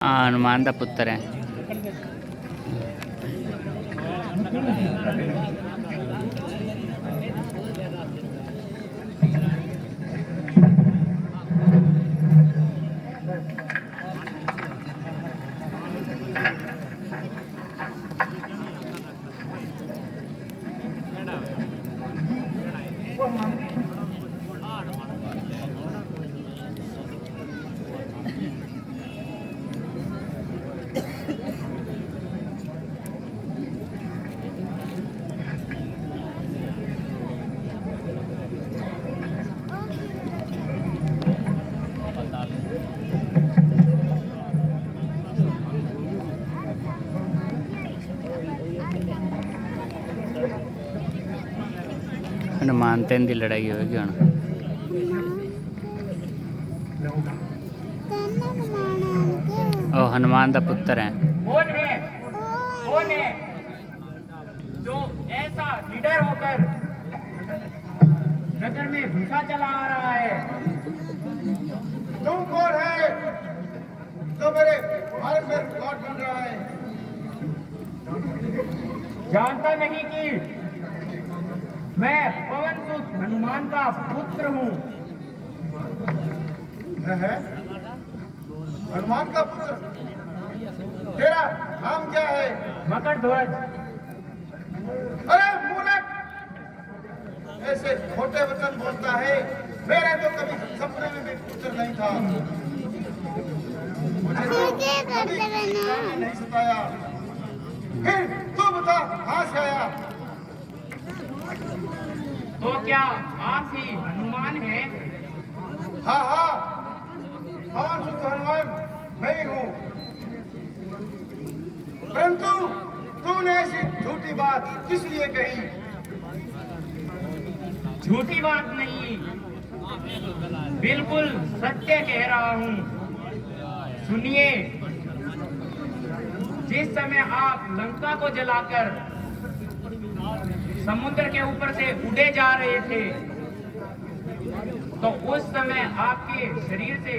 हनुमान का पुत्र है। हनुमान तीन की लड़ाई होगी हम। ओ हनुमान का पुत्र है। कौन है जो ऐसा लीडर होकर नगर में घुसा चला आ रहा है? तुम कौन है जो मेरे भारत में रिकॉर्ड बन रहा है? जानता नहीं कि मैं पवन सुत हनुमान का पुत्र हूँ। है हनुमान का पुत्र? तेरा नाम क्या है? मकर ध्वज। अरे मूर्ख, ऐसे छोटे वचन बोलता है। मेरा तो कभी सपने में भी पुत्र नहीं था। मुझे तो कभी नहीं सताया। फिर तू बता कहाँ से आया? तो क्या आप ही हनुमान हैं? हाँ हाँ, पवन सुत हनुमान मैं ही हूँ। परंतु तूने ऐसी झूठी बात किस लिए कही? झूठी बात नहीं, बिल्कुल सत्य कह रहा हूँ। सुनिए, जिस समय आप लंका को जलाकर समुद्र के ऊपर से उड़े जा रहे थे, तो उस समय आपके शरीर से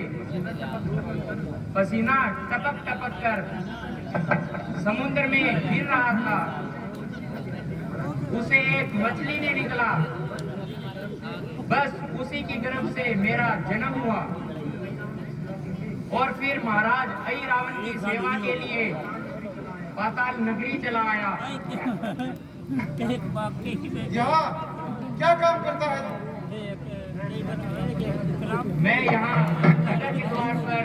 पसीना टपक टपक कर समुद्र में गिर रहा था। उसे एक मछली ने निकला, बस उसी की गर्भ से मेरा जन्म हुआ। और फिर महाराज आई रावण की सेवा के लिए पाताल नगरी चला आया। यहाँ क्या काम करता है तू? मैं यहाँ नगर के द्वार पर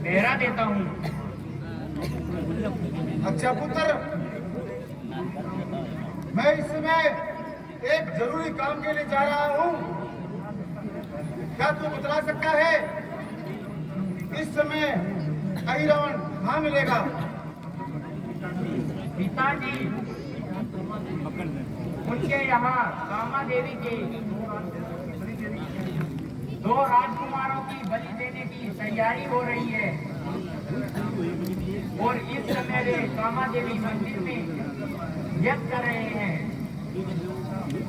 पहरा देता हूँ। अच्छा पुत्र, मैं इस समय एक जरूरी काम के लिए जा रहा हूँ। क्या तू बता सकता है इस समय आई रावण कहाँ मिलेगा? पिताजी, उनके यहाँ कामा देवी के 2 राजकुमारों की बलि देने की तैयारी हो रही है। और इस समय वे कामा देवी मंदिर में यज्ञ कर रहे हैं।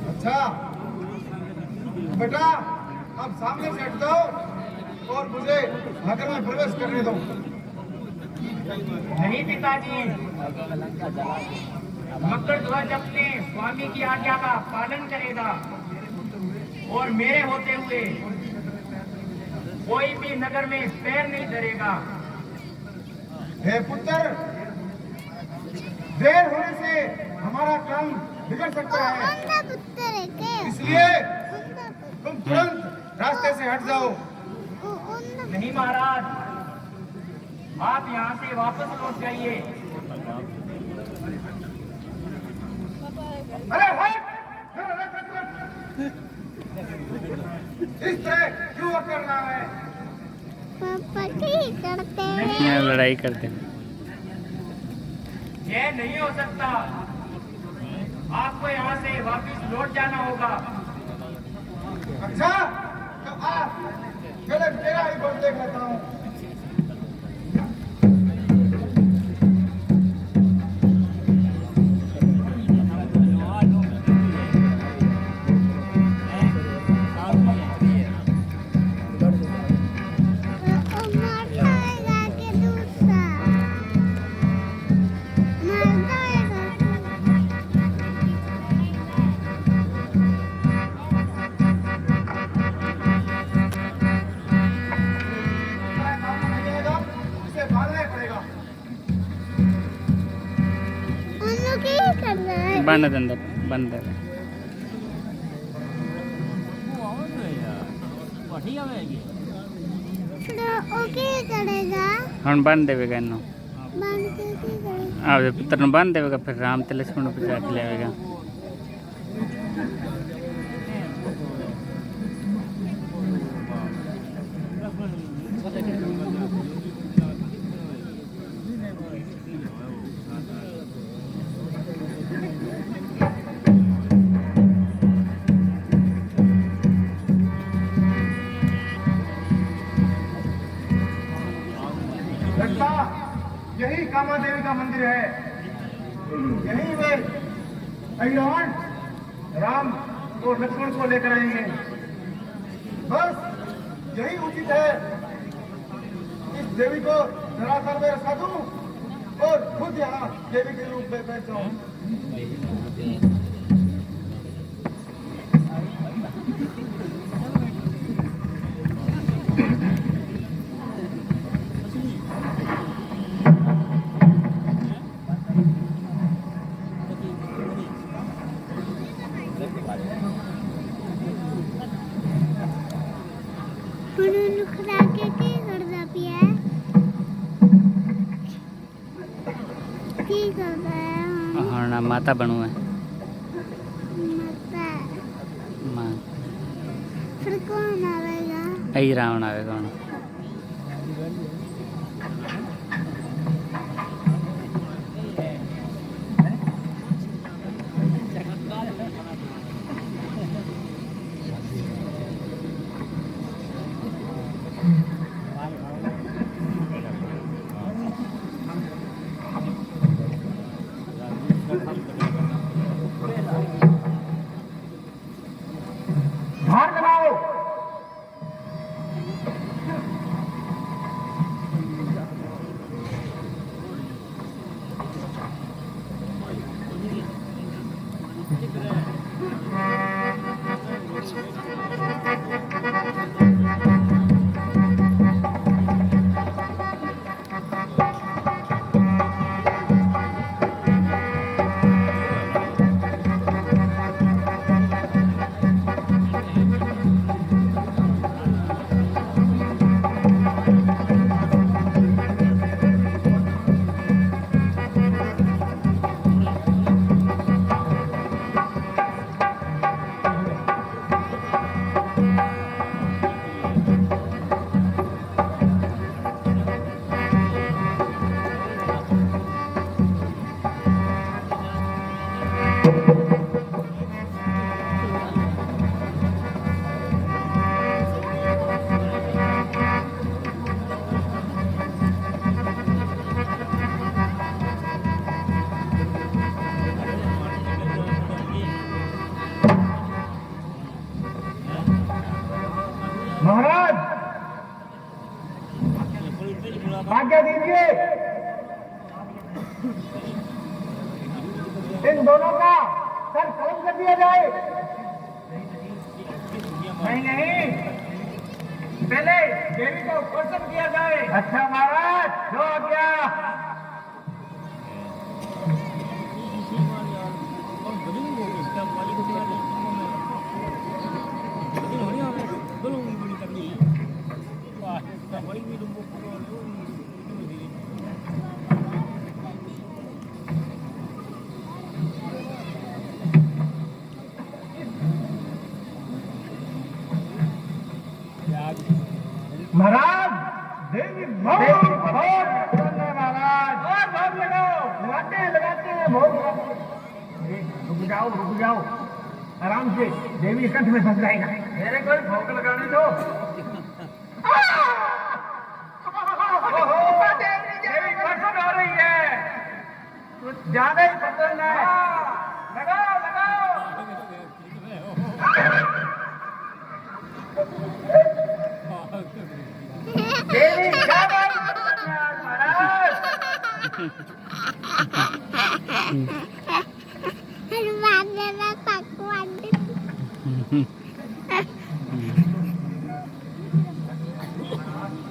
अच्छा बेटा, अब सामने से हट जाओ और मुझे नगर में प्रवेश करने दो। नहीं पिताजी, मकर ध्वज अपने स्वामी की आज्ञा का पालन करेगा और मेरे होते हुए कोई भी नगर में पैर नहीं धरेगा। हे पुत्र, देर होने से हमारा काम बिगड़ सकता है, इसलिए तुम तुरंत रास्ते से हट जाओ। नहीं महाराज, आप यहाँ से वापस लौट जाइए। अरे हट! इस तरह क्यों कर रहा है? पापा ठीक करते हैं। यहाँ लड़ाई करते हैं। यह नहीं हो सकता, आपको यहाँ से वापस लौट जाना होगा। अच्छा तो आ, पहले तेरा ही बोल देख लेता हूँ। बन दे अंदर बन दे तो ओके करेगा हम बन देवेगा इन्हों बंद कैसे करेगा आप पुत्र ने बन देवेगा फिर राम ते लक्ष्मण को बचा के लेवेगा लगता यही कामा देवी का मंदिर है। यही वे अहिरावण राम और लक्ष्मण को लेकर आएंगे। बस यही उचित है। इस देवी को धराशायी में रखा दूं और खुद यहाँ देवी के रूप में बैठ जाऊं। उन्होंने खुदा के करदा पिया की करदा है हाँ ना माता बनू है माता माँ फिर कौन आवेगा आई रावण आवेगा हूँ ध्यान लगाओ। महाराज आज्ञा दीजिए इन दोनों का सर कलम कर दिया जाए। नहीं नहीं, पहले देवी का उपस्थित किया जाए। अच्छा महाराज, जो आज्ञा। महाराज देवी बहुत प्रसन्न है महाराज। और बहुत लगाते हैं बहुत। रुक जाओ आराम से, देवी कंठ में फंस जाएगा। मेरे कोई भौंक लगाने दो। देवी प्रसन्न हो रही है, कुछ ज्यादा ही प्रसन्न है। लगाओ देवी ज्यादा ही प्रसन्न है महाराज। हनुमान मेरा पकवान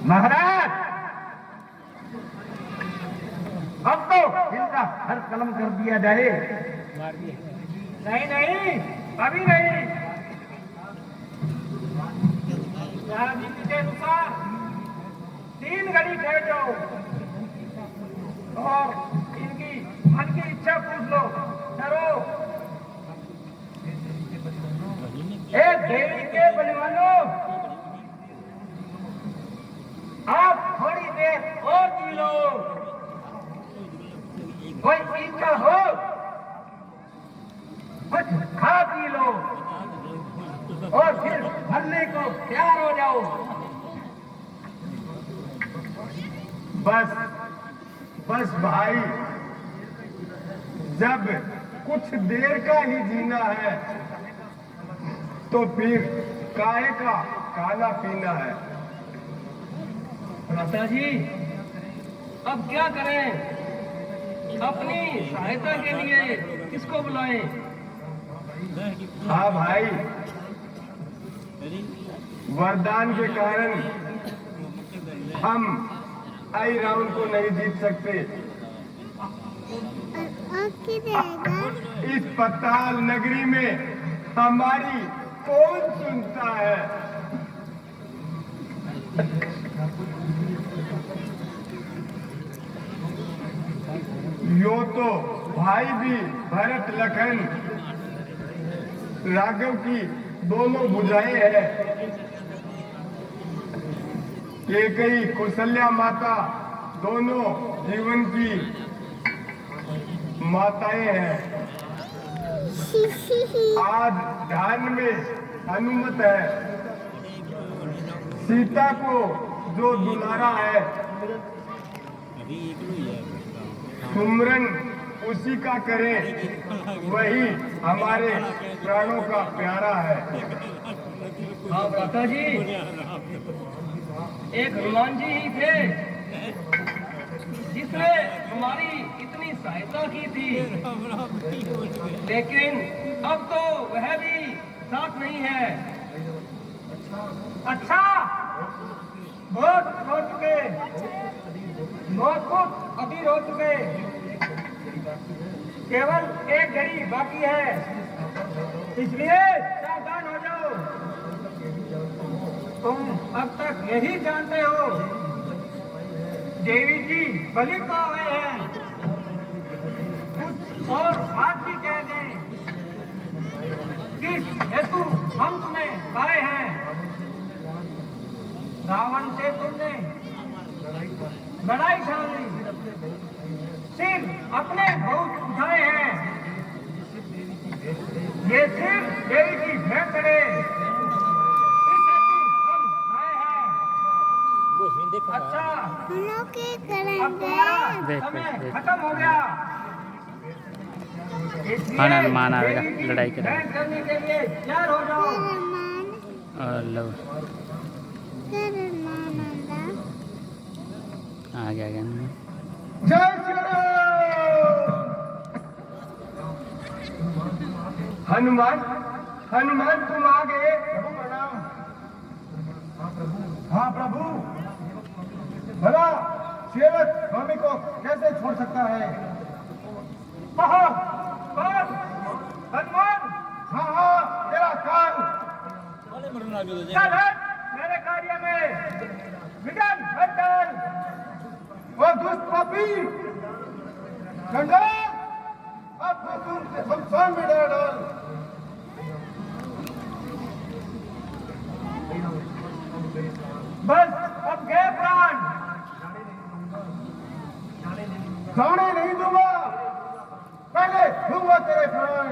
महाराज अब तो इनका हर कलम कर दिया जाए। नहीं नहीं, अभी नहीं। यहाँ नीति के अनुसार 3 घड़ी ठहर जाओ और इनकी मन की इच्छा पूछ लो। ठहरो। देवी के बलवानों, आप थोड़ी देर और जी लो। कोई इच्छा हो कुछ खा पी लो और फिर हल्ले को तैयार हो जाओ। बस बस भाई, जब कुछ देर का ही जीना है तो फिर काहे का खाना पीना है। माता जी, अब क्या करें? अपनी सहायता के लिए किसको बुलाएं? हाँ भाई, वरदान के कारण हम आई राउंड को नहीं जीत सकते। इस पताल नगरी में हमारी कौन सुनता है? यो तो भाई भी भरत लखन राघव की दोनों बुझाएं हैं। कैकेयी कौशल्या माता दोनों जीवन की माताएं हैं। आज ध्यान में हनुमत है। सीता को जो दुलारा है, सुमरन उसी का करें, वही हमारे प्राणों का प्यारा है। हाँ माता जी, एक हनुमान जी ही थे जिसने हमारी इतनी सहायता की थी, लेकिन अब तो वह भी साथ नहीं है। अच्छा, बहुत रो चुके, बहुत कुछ अभी रो चुके, केवल 1 घड़ी बाकी है, इसलिए सावधान हो जाओ। तुम अब तक यही जानते हो देवी जी बलि को हुए हैं। कुछ और बात भी कह दें, किस हेतु हम तुम्हें पाए हैं। रावण से तुमने लड़ाई छानी, सिर अपने बहुत उठाए हैं। ये सिर देवी की भेंट करे, इस हेतु हम आए हैं। अच्छा, अब तुम्हारा समय खत्म हो गया, हनुमान आएगा लड़ाई करेगा भेंट करने के लिए तैयार हो जाओ। और लो आ गया जय श्री राम। हनुमान, हनुमान तुम आ गए। प्रभु प्रणाम। हाँ प्रभु, भला सेवक स्वामी को कैसे छोड़ सकता है? हनुमान, हाँ हाँ, तेरा काल चल हट, मेरे कार्य में विघ्न मत डाल। वो दुष्ट पापी गंगा, अब तो तुम शमशान में डाल। बस अब गए प्राण। जाने नहीं दूंगा, पहले दूंगा तेरे प्राण।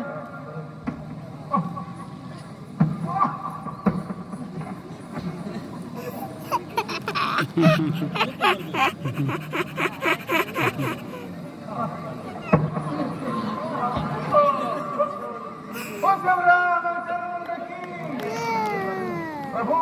प्रभु